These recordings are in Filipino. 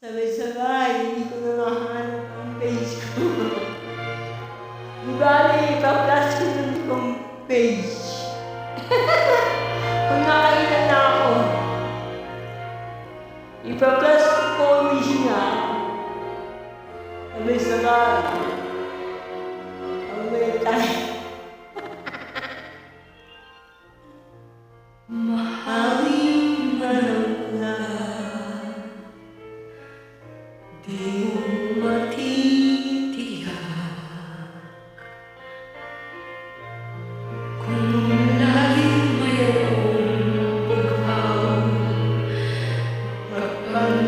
Sabay-sabay, hindi ko na mahanap ang page ko. Di bali, ipa-flash ko yung kong page. Kung nakailan na ako, ipa-flash ko po wish niya. Sabay-sabay. Ang may tayo. Mahalin malamlang, di mo matitiyak. Kung laging mayroong ikaw, magpagmatatanaw.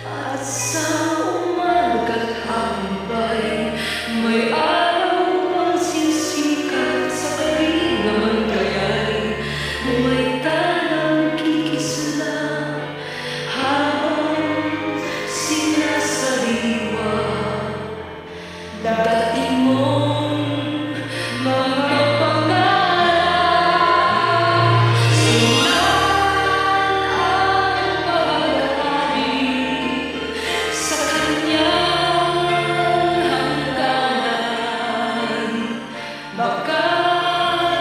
At sa umaga't hambay, may araw magsisikat sa kalingaman, kaya'y may tanang kikisla habang sinasariwa. Dating mong mga pangarap, simulan ang paghahari sa kanyang hangganan. Baka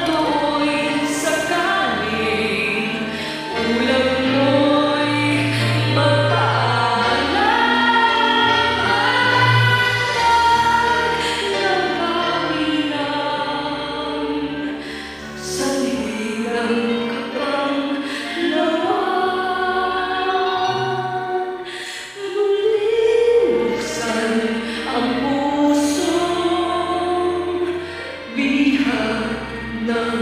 do'y sakaling ulam mo'y magpaalam sa ligang kapanglawan. Muling buksan ang pusong bihag ng